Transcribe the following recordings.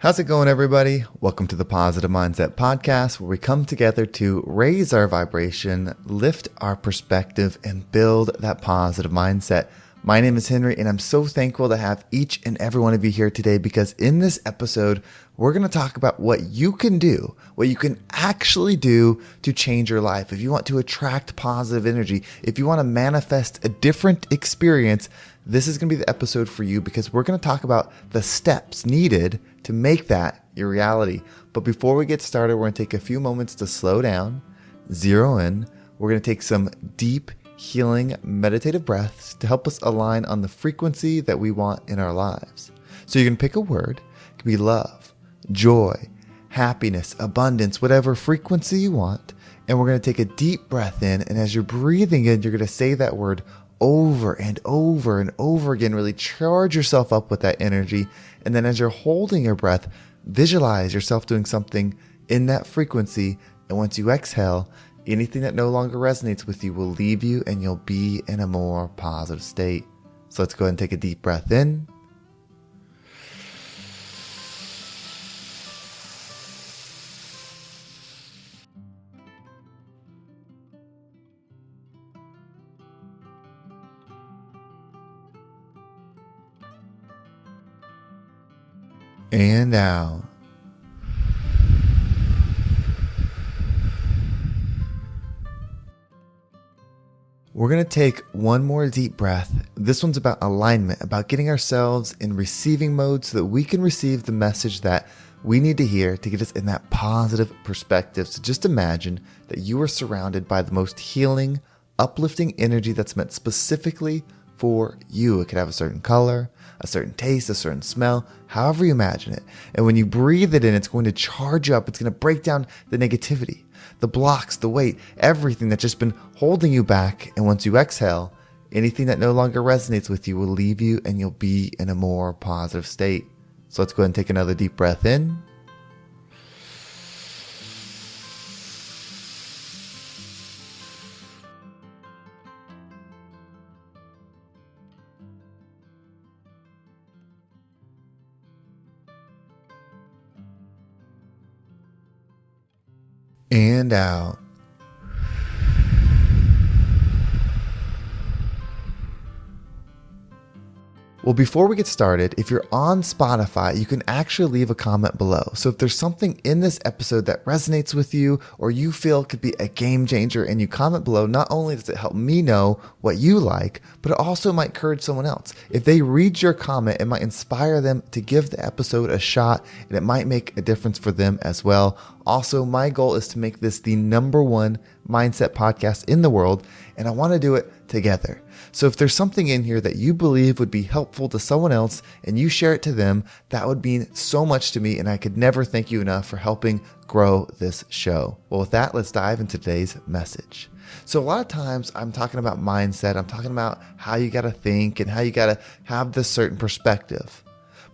How's it going, everybody? Welcome to the Positive Mindset Podcast, where we come together to raise our vibration, lift our perspective, and build that positive mindset. My name is Henry, and I'm so thankful to have each and every one of you here today because in this episode, we're going to talk about what you can do, what you can actually do to change your life. If you want to attract positive energy, if you want to manifest a different experience, this is going to be the episode for you because we're going to talk about the steps needed to make that your reality. But before we get started, we're going to take a few moments to slow down, zero in. We're going to take some deep, healing, meditative breaths to help us align on the frequency that we want in our lives. So you can pick a word. It could be love, joy, happiness, abundance, whatever frequency you want. And we're going to take a deep breath in. And as you're breathing in, you're going to say that word over and over and over again. Really charge yourself up with that energy. And then as you're holding your breath, visualize yourself doing something in that frequency. And once you exhale, anything that no longer resonates with you will leave you and you'll be in a more positive state. So let's go ahead and take a deep breath in. And out. We're going to take one more deep breath. This one's about alignment, about getting ourselves in receiving mode so that we can receive the message that we need to hear to get us in that positive perspective. So just imagine that you are surrounded by the most healing, uplifting energy that's meant specifically for you. It could have a certain color, a certain taste, a certain smell, however you imagine it. And when you breathe it in, it's going to charge you up. It's going to break down the negativity, the blocks, the weight, everything that's just been holding you back. And once you exhale, anything that no longer resonates with you will leave you and you'll be in a more positive state. So let's go ahead and take another deep breath in. And out. Well, before we get started, if you're on Spotify, you can actually leave a comment below. So if there's something in this episode that resonates with you or you feel could be a game changer and you comment below, not only does it help me know what you like, but it also might encourage someone else. If they read your comment, it might inspire them to give the episode a shot and it might make a difference for them as well. Also, my goal is to make this the #1 mindset podcast in the world, and I want to do it together. So if there's something in here that you believe would be helpful to someone else and you share it to them, that would mean so much to me, and I could never thank you enough for helping grow this show. Well, with that, let's dive into today's message. So a lot of times I'm talking about mindset. I'm talking about how you got to think and how you got to have this certain perspective.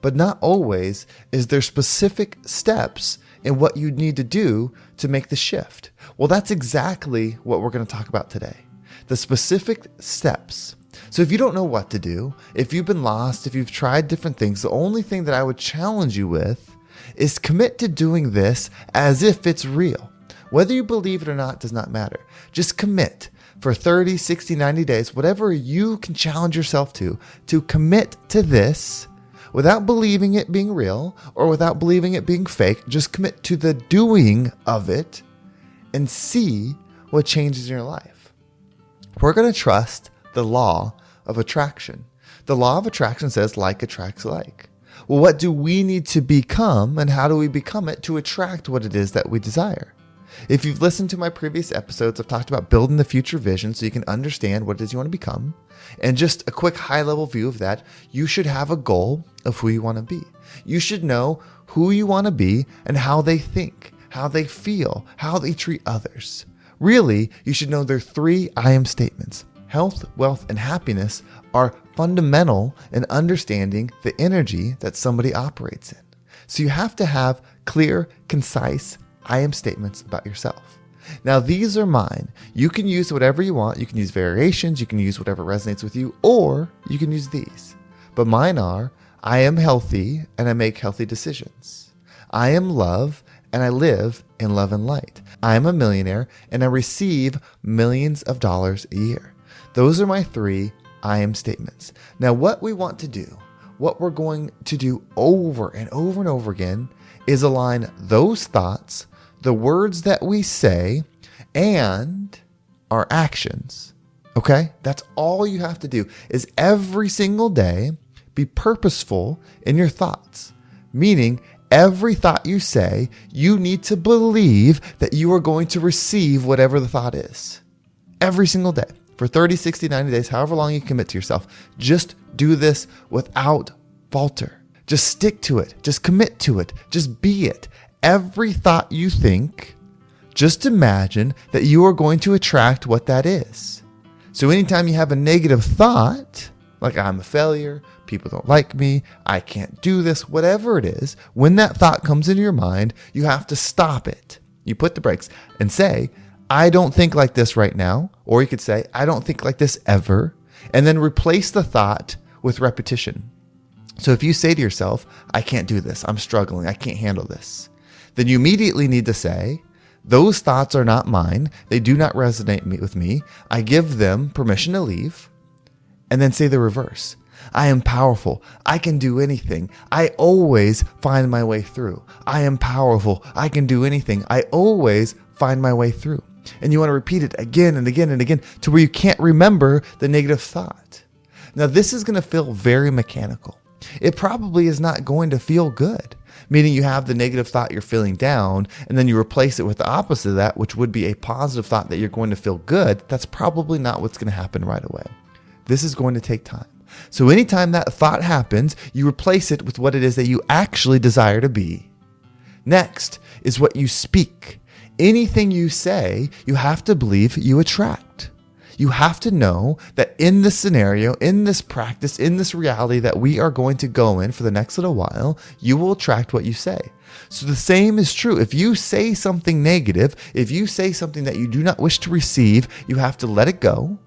But not always is there specific steps in what you need to do to make the shift. Well, that's exactly what we're going to talk about today. The specific steps. So if you don't know what to do, if you've been lost, if you've tried different things, the only thing that I would challenge you with is commit to doing this as if it's real. Whether you believe it or not does not matter. Just commit for 30, 60, 90 days, whatever you can challenge yourself to commit to this without believing it being real or without believing it being fake. Just commit to the doing of it and see what changes in your life. We're going to trust the law of attraction. The law of attraction says like attracts like. Well, what do we need to become and how do we become it to attract what it is that we desire? If you've listened to my previous episodes, I've talked about building the future vision so you can understand what it is you want to become. And just a quick high-level view of that, you should have a goal of who you want to be. You should know who you want to be and how they think, how they feel, how they treat others. Really, you should know their 3 I am statements. Health, wealth, and happiness are fundamental in understanding the energy that somebody operates in. So you have to have clear, concise I am statements about yourself. Now, these are mine. You can use whatever you want. You can use variations. You can use whatever resonates with you, or you can use these. But mine are, I am healthy and I make healthy decisions. I am love and I live in love and light. I am a millionaire and I receive millions of dollars a year. Those are my 3 I am statements. Now, what we want to do, what we're going to do over and over and over again is align those thoughts, the words that we say, and our actions. Okay? That's all you have to do is every single day be purposeful in your thoughts. Meaning, every thought you say, you need to believe that you are going to receive whatever the thought is. Every single day. For 30, 60, 90 days, however long you commit to yourself. Just do this without falter. Just stick to it. Just commit to it. Just be it. Every thought you think, just imagine that you are going to attract what that is. So anytime you have a negative thought, like I'm a failure, people don't like me, I can't do this, whatever it is, when that thought comes into your mind, you have to stop it. You put the brakes and say, I don't think like this right now. Or you could say, I don't think like this ever. And then replace the thought with repetition. So if you say to yourself, I can't do this, I'm struggling, I can't handle this, then you immediately need to say, those thoughts are not mine. They do not resonate with me. I give them permission to leave. And then say the reverse. I am powerful. I can do anything. I always find my way through. I am powerful. I can do anything. I always find my way through. And you want to repeat it again and again and again to where you can't remember the negative thought. Now, this is going to feel very mechanical. It probably is not going to feel good, meaning you have the negative thought you're feeling down, and then you replace it with the opposite of that, which would be a positive thought that you're going to feel good. That's probably not what's going to happen right away. This is going to take time. So anytime that thought happens, you replace it with what it is that you actually desire to be. Next is what you speak. Anything you say, you have to believe you attract. You have to know that in this scenario, in this practice, in this reality that we are going to go in for the next little while, you will attract what you say. So the same is true. If you say something negative, if you say something that you do not wish to receive, you have to let it go.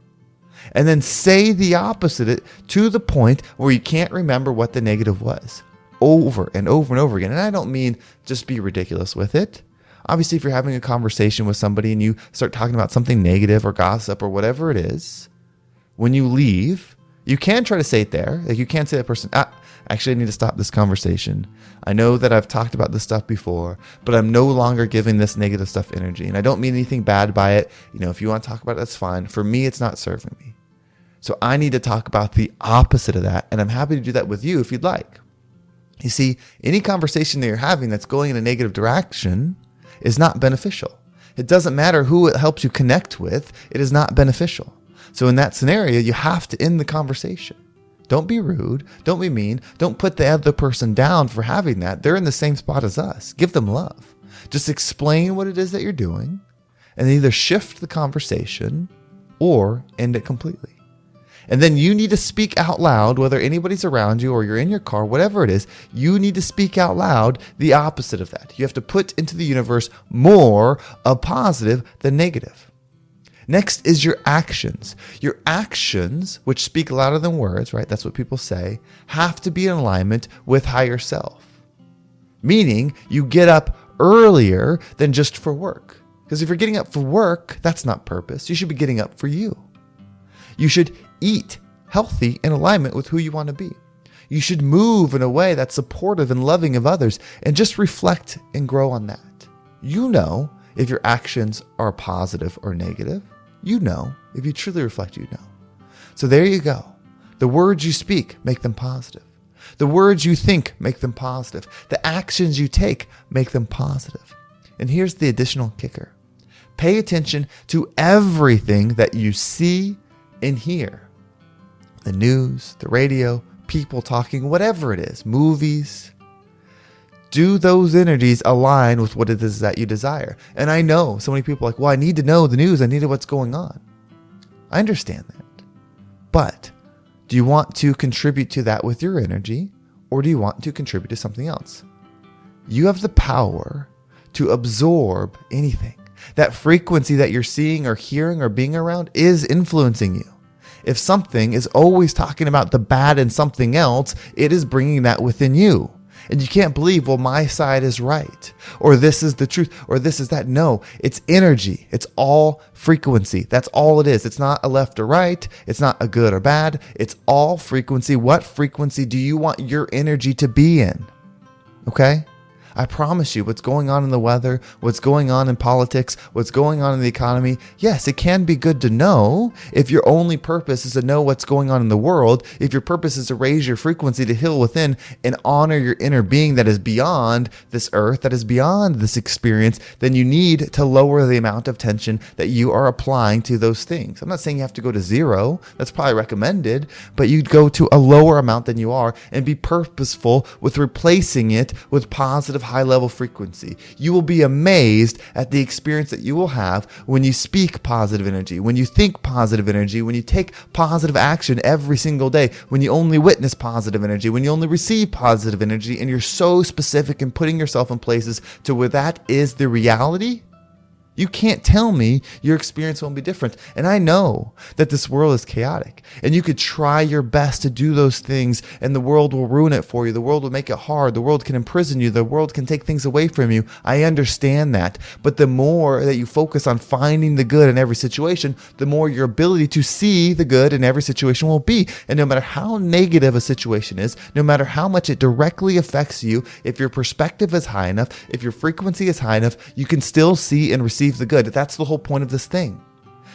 And then say the opposite to the point where you can't remember what the negative was over and over and over again. And I don't mean just be ridiculous with it. Obviously, if you're having a conversation with somebody and you start talking about something negative or gossip or whatever it is, when you leave, you can try to say it there. Like you can't say to that person, actually, I need to stop this conversation. I know that I've talked about this stuff before, but I'm no longer giving this negative stuff energy. And I don't mean anything bad by it. If you want to talk about it, that's fine. For me, it's not serving me. So I need to talk about the opposite of that. And I'm happy to do that with you if you'd like. You see, any conversation that you're having that's going in a negative direction is not beneficial. It doesn't matter who it helps you connect with. It is not beneficial. So in that scenario, you have to end the conversation. Don't be rude. Don't be mean. Don't put the other person down for having that. They're in the same spot as us. Give them love. Just explain what it is that you're doing and either shift the conversation or end it completely. And then you need to speak out loud, whether anybody's around you or you're in your car, whatever it is, you need to speak out loud the opposite of that. You have to put into the universe more of positive than negative. Next is your actions. Your actions, which speak louder than words, right? That's what people say, have to be in alignment with higher self. Meaning you get up earlier than just for work. Because if you're getting up for work, that's not purpose. You should be getting up for you. You should eat healthy in alignment with who you want to be. You should move in a way that's supportive and loving of others and just reflect and grow on that. You know if your actions are positive or negative. You know if you truly reflect, you know. So there you go. The words you speak, make them positive. The words you think, make them positive. The actions you take, make them positive. And here's the additional kicker. Pay attention to everything that you see and hear. The news, the radio, people talking, whatever it is, movies. Do those energies align with what it is that you desire? And I know so many people are like, well, I need to know the news. I need to know what's going on. I understand that. But do you want to contribute to that with your energy, or do you want to contribute to something else? You have the power to absorb anything. That frequency that you're seeing or hearing or being around is influencing you. If something is always talking about the bad in something else, it is bringing that within you. And you can't believe, well, my side is right, or this is the truth, or this is that. No, it's energy. It's all frequency. That's all it is. It's not a left or right. It's not a good or bad. It's all frequency. What frequency do you want your energy to be in? Okay? I promise you, what's going on in the weather, what's going on in politics, what's going on in the economy, yes, it can be good to know if your only purpose is to know what's going on in the world, if your purpose is to raise your frequency, to heal within and honor your inner being that is beyond this earth, that is beyond this experience, then you need to lower the amount of tension that you are applying to those things. I'm not saying you have to go to zero. That's probably recommended, but you'd go to a lower amount than you are and be purposeful with replacing it with positive high level frequency. You will be amazed at the experience that you will have when you speak positive energy, when you think positive energy, when you take positive action every single day, when you only witness positive energy, when you only receive positive energy, and you're so specific in putting yourself in places to where that is the reality. You can't tell me your experience won't be different. And I know that this world is chaotic, and you could try your best to do those things and the world will ruin it for you. The world will make it hard. The world can imprison you. The world can take things away from you. I understand that. But the more that you focus on finding the good in every situation, the more your ability to see the good in every situation will be. And no matter how negative a situation is, no matter how much it directly affects you, if your perspective is high enough, if your frequency is high enough, you can still see and receive the good. That's the whole point of this thing.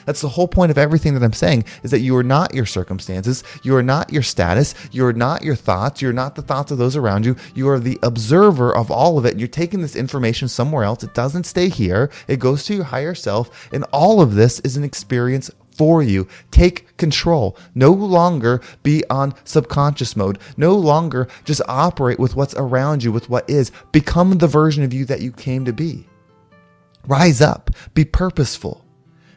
That's the whole point of everything that I'm saying, is that you are not your circumstances. You are not your status. You are not your thoughts. You're not the thoughts of those around you. You are the observer of all of it. You're taking this information somewhere else. It doesn't stay here. It goes to your higher self. And all of this is an experience for you. Take control. No longer be on subconscious mode. No longer just operate with what's around you, with what is. Become the version of you that you came to be. Rise up. Be purposeful.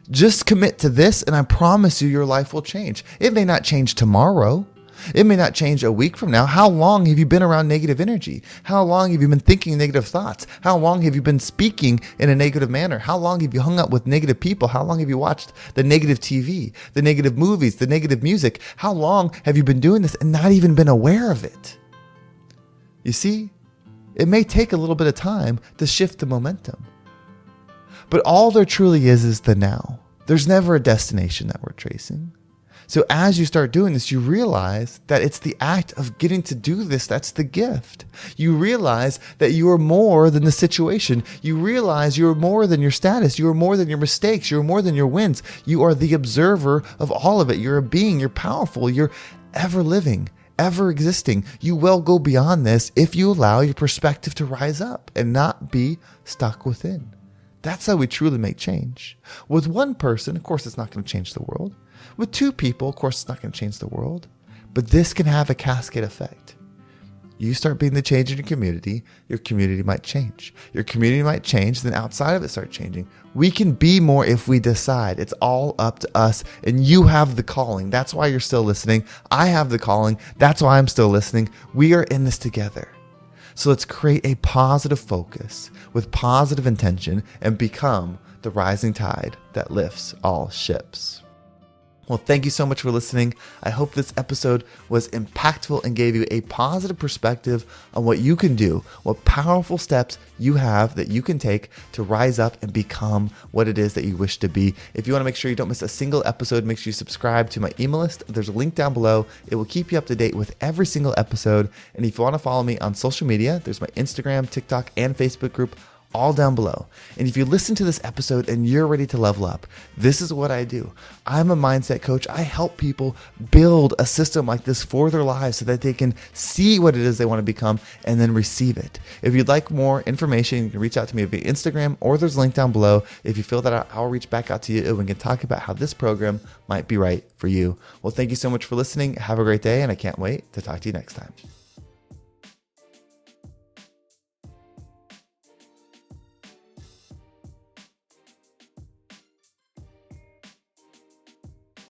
Just commit to this, and I promise you your life will change. It may not change tomorrow. It may not change a week from now. How long have you been around negative energy? How long have you been thinking negative thoughts? How long have you been speaking in a negative manner? How long have you hung up with negative people? How long have you watched the negative TV, the negative movies, the negative music? How long have you been doing this and not even been aware of it? You see, it may take a little bit of time to shift the momentum. But all there truly is the now. There's never a destination that we're tracing. So as you start doing this, you realize that it's the act of getting to do this that's the gift. You realize that you are more than the situation. You realize you are more than your status. You are more than your mistakes. You are more than your wins. You are the observer of all of it. You're a being. You're powerful. You're ever living, ever existing. You will go beyond this if you allow your perspective to rise up and not be stuck within. That's how we truly make change. With one person, of course, it's not going to change the world. With two people, of course, it's not going to change the world. But this can have a cascade effect. You start being the change in your community might change. Your community might change, then outside of it start changing. We can be more if we decide. It's all up to us, and you have the calling. That's why you're still listening. I have the calling. That's why I'm still listening. We are in this together. So let's create a positive focus with positive intention and become the rising tide that lifts all ships. Well, thank you so much for listening. I hope this episode was impactful and gave you a positive perspective on what you can do, what powerful steps you have that you can take to rise up and become what it is that you wish to be. If you want to make sure you don't miss a single episode, make sure you subscribe to my email list. There's a link down below. It will keep you up to date with every single episode. And if you want to follow me on social media, there's my Instagram, TikTok, and Facebook group, all down below. And if you listen to this episode and you're ready to level up, this is what I do. I'm a mindset coach. I help people build a system like this for their lives so that they can see what it is they want to become and then receive it. If you'd like more information, you can reach out to me via Instagram, or there's a link down below. If you feel that I'll reach back out to you and we can talk about how this program might be right for you. Well, thank you so much for listening. Have a great day, and I can't wait to talk to you next time.